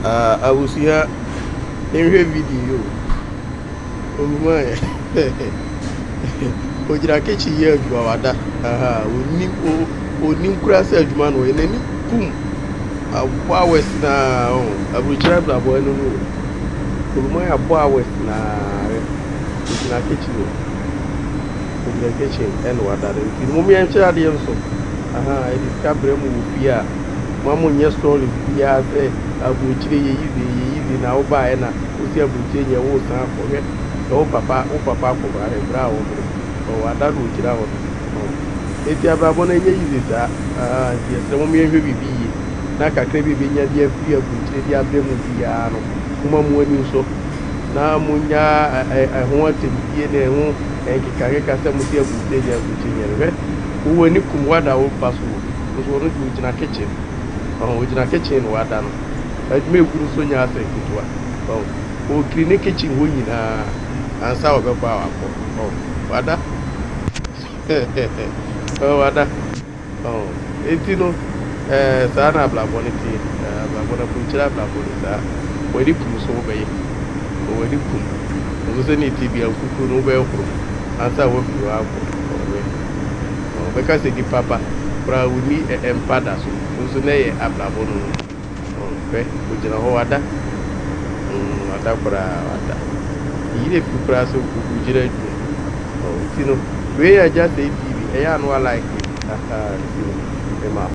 I will see her in her video. Oh my. Ojira kechi ye adwuma wada. Onim kura se adwuma no enani kum. Abo west na abrochira bla boy no no. Olumo ya abo west na ojira kechi no. Ojira kechi en wada de. Mo mi en chira de nso. E discover mu bia. Mamu nye story bia se abrochira ye yizi na oba na osi abrochira ye wo san for o papa ko bare bra wo o ada ro kira ho eti abrabo na nye yizi sa ye se mo me hwe bibi na kakra bibi nya dia fi abrochire dia bremu bia no kuma mu ani so na munya ho atebie na ho enkikare ka se mo ti abrochire dia abrochire ye wo ni kum wada wo paso so no ju jina kitchen o jina kitchen wada no adme guru so nya asa kitwa o clinic kitchen ho nyina ansa wo beba akọ wada wada eti no sa na blaboni ti blabona kunchira blaboni sa wadi kum so be o wadi kum o so ni ti bi akuku no be okro ansa wo fi wa akọ o be ka se di papa pra uni empada so na ye ablabono be o jina ho wada wada pra wada yire fukura so kujira ju tino we ya just say TV e ya no like it